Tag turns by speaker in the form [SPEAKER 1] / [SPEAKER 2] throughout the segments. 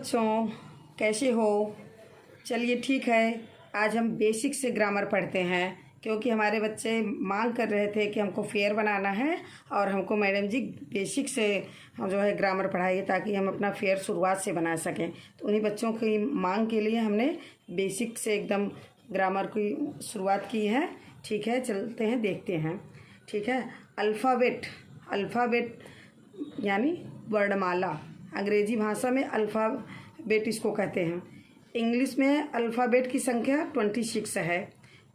[SPEAKER 1] बच्चों, कैसे हो? चलिए ठीक है, आज हम बेसिक से ग्रामर पढ़ते हैं क्योंकि हमारे बच्चे मांग कर रहे थे कि हमको फेयर बनाना है और हमको मैडम जी बेसिक से जो है ग्रामर पढ़ाइए ताकि हम अपना फेयर शुरुआत से बना सकें। तो उन्हीं बच्चों की मांग के लिए हमने बेसिक से एकदम ग्रामर की शुरुआत की है। ठीक है, चलते हैं, देखते हैं। ठीक है, अल्फ़ाबेट यानी वर्णमाला, अंग्रेजी भाषा में अल्फ़ाबेट इसको कहते हैं। इंग्लिश में अल्फ़ाबेट की संख्या 26 है।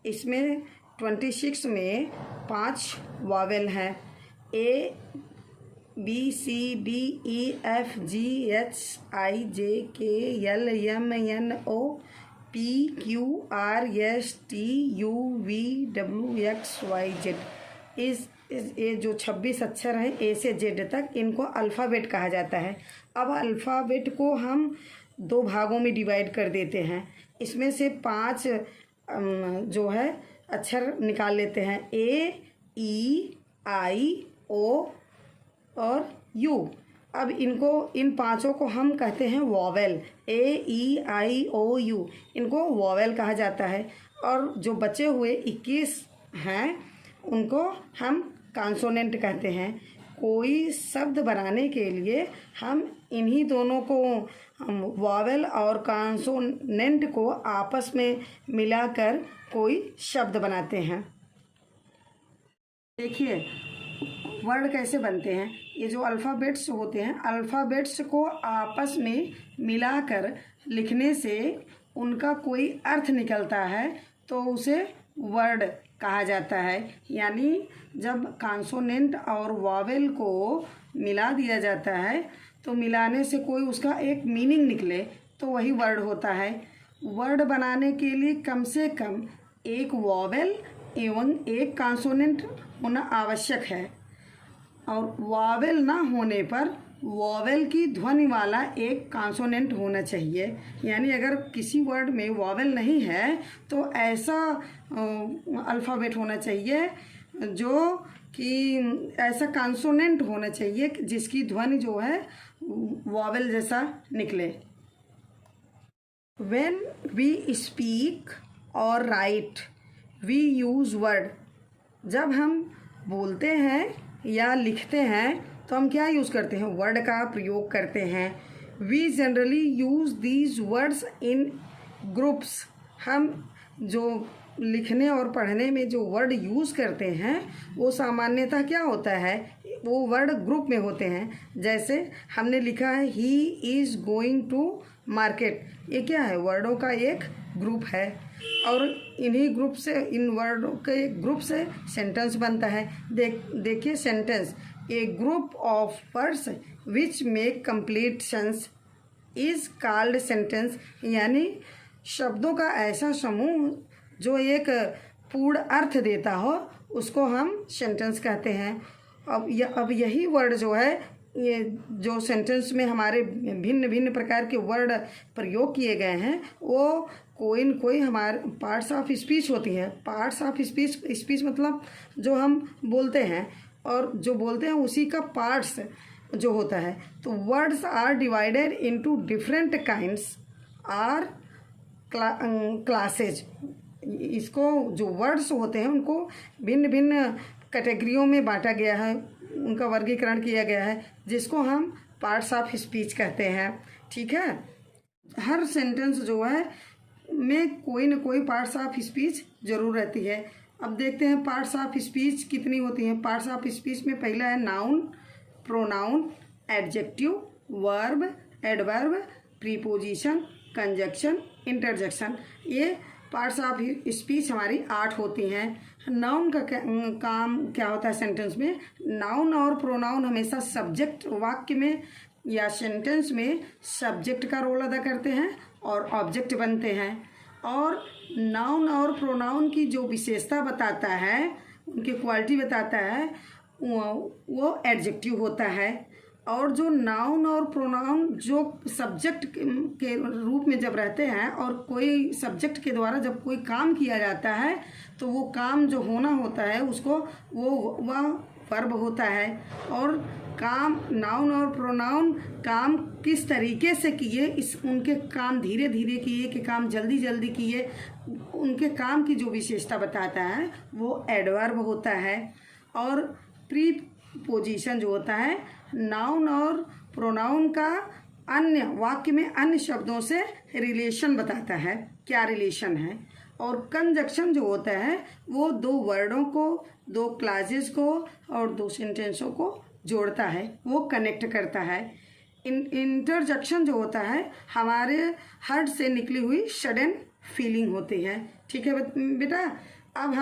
[SPEAKER 1] इसमें 26 में 5 वावेल हैं। A B C D E F G H I J K L M N O P Q R S T U V W X Y Z। ये जो 26 अक्षर हैं A से Z तक, इनको अल्फ़ाबेट कहा जाता है। अब अल्फ़ाबेट को हम 2 भागों में डिवाइड कर देते हैं। इसमें से 5 जो है अक्षर निकाल लेते हैं, A E I O और U। अब इन 5 को हम कहते हैं vowel, A E I O U, इनको वॉवेल कहा जाता है। और जो बचे हुए 21 हैं उनको हम कॉन्सोनेंट कहते हैं। कोई शब्द बनाने के लिए हम इन्हीं दोनों को वॉवेल और कॉन्सोनेंट को आपस में मिलाकर कोई शब्द बनाते हैं। देखिए वर्ड कैसे बनते हैं। ये जो अल्फ़ाबेट्स होते हैं, अल्फ़ाबेट्स को आपस में मिलाकर लिखने से उनका कोई अर्थ निकलता है तो उसे वर्ड कहा जाता है। यानी जब कॉन्सोनेंट और वॉवेल को मिला दिया जाता है तो मिलाने से कोई उसका एक मीनिंग निकले तो वही वर्ड होता है। वर्ड बनाने के लिए कम से कम एक वॉवेल एवं एक कॉन्सोनेंट होना आवश्यक है, और वॉवेल ना होने पर वॉवेल की ध्वनि वाला एक कॉन्सोनेंट होना चाहिए। यानी अगर किसी वर्ड में वॉवेल नहीं है तो ऐसा अल्फ़ाबेट होना चाहिए जो कि ऐसा कॉन्सोनेंट होना चाहिए जिसकी ध्वनि जो है वॉवेल जैसा निकले। When we speak और राइट वी यूज़ वर्ड। जब हम बोलते हैं या लिखते हैं तो हम क्या यूज़ करते हैं? वर्ड का प्रयोग करते हैं। We generally use these words in groups. हम जो लिखने और पढ़ने में जो वर्ड यूज़ करते हैं वो सामान्यतः क्या होता है, वो वर्ड ग्रुप में होते हैं। जैसे हमने लिखा है he is going to market, ये क्या है? वर्डों का एक ग्रुप है, और इन्हीं ग्रुप से, इन वर्डों के ग्रुप से सेंटेंस बनता है। देखिए sentence, A group of words which make complete sense is called sentence. यानी शब्दों का ऐसा समूह जो एक पूर्ण अर्थ देता हो उसको हम सेंटेंस कहते हैं। अब यही वर्ड जो है, ये जो सेंटेंस में हमारे भिन्न भिन्न प्रकार के वर्ड प्रयोग किए गए हैं वो कोई न कोई हमारे पार्ट्स ऑफ स्पीच होती हैं। पार्ट्स ऑफ स्पीच मतलब जो हम बोलते हैं, और जो बोलते हैं उसी का पार्ट्स जो होता है। तो words are divided into different kinds or classes. इसको जो वर्ड्स होते हैं उनको भिन्न भिन्न कैटेगरियों में बांटा गया है, उनका वर्गीकरण किया गया है, जिसको हम पार्ट्स ऑफ स्पीच कहते हैं। ठीक है, हर सेंटेंस जो है में कोई न कोई पार्ट्स ऑफ स्पीच जरूर रहती है। अब देखते हैं पार्ट्स ऑफ स्पीच कितनी होती हैं। पार्ट्स ऑफ स्पीच में पहला है noun, pronoun, adjective, verb, adverb, preposition, conjunction, interjection. ये पार्ट्स ऑफ स्पीच हमारी 8 होती हैं। नाउन का काम क्या होता है सेंटेंस में? नाउन और प्रोनाउन हमेशा सब्जेक्ट, वाक्य में या सेंटेंस में सब्जेक्ट का रोल अदा करते हैं और ऑब्जेक्ट बनते हैं। और नाउन और प्रोनाउन की जो विशेषता बताता है, उनकी क्वालिटी बताता है, वो एडजेक्टिव होता है। और जो नाउन और प्रोनाउन जो सब्जेक्ट के रूप में जब रहते हैं और कोई सब्जेक्ट के द्वारा जब कोई काम किया जाता है तो वो काम जो होना होता है उसको वह वर्ब होता है। और काम, नाउन और प्रोनाउन काम किस तरीके से किए, इस उनके काम धीरे धीरे किए कि काम जल्दी जल्दी किए, उनके काम की जो विशेषता बताता है वो एडवर्ब होता है। और प्रीपोजिशन जो होता है नाउन और प्रोनाउन का अन्य वाक्य में अन्य शब्दों से रिलेशन बताता है, क्या रिलेशन है। और कंजक्शन जो होता है वो दो वर्डों को, दो क्लासेस को और दो सेंटेंसों को जोड़ता है, वो कनेक्ट करता है। इंटरजेक्शन जो होता है हमारे हार्ट से निकली हुई सडन फीलिंग होती है। ठीक है बेटा, अब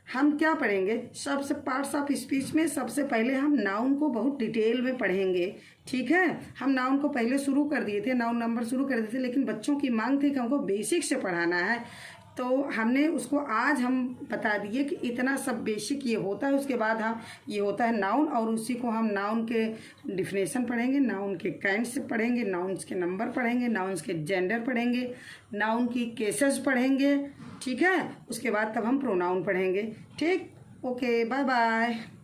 [SPEAKER 1] हम क्या पढ़ेंगे, सबसे पार्ट्स ऑफ स्पीच में सबसे पहले हम नाउन को बहुत डिटेल में पढ़ेंगे। ठीक है, हम नाउन को पहले शुरू कर दिए थे, नाउन नंबर शुरू कर दिए थे, लेकिन बच्चों की मांग थी कि हमको बेसिक से पढ़ाना है, तो हमने उसको आज हम बता दिए कि इतना सब बेसिक ये होता है। उसके बाद हम ये होता है नाउन, और उसी को हम नाउन के डिफिनेशन पढ़ेंगे, नाउन के काइंड्स पढ़ेंगे, नाउन्स के नंबर पढ़ेंगे, नाउन्स के जेंडर पढ़ेंगे, नाउन की केसेस पढ़ेंगे। ठीक है, उसके बाद तब हम प्रोनाउन पढ़ेंगे। ठीक, ओके, बाय बाय।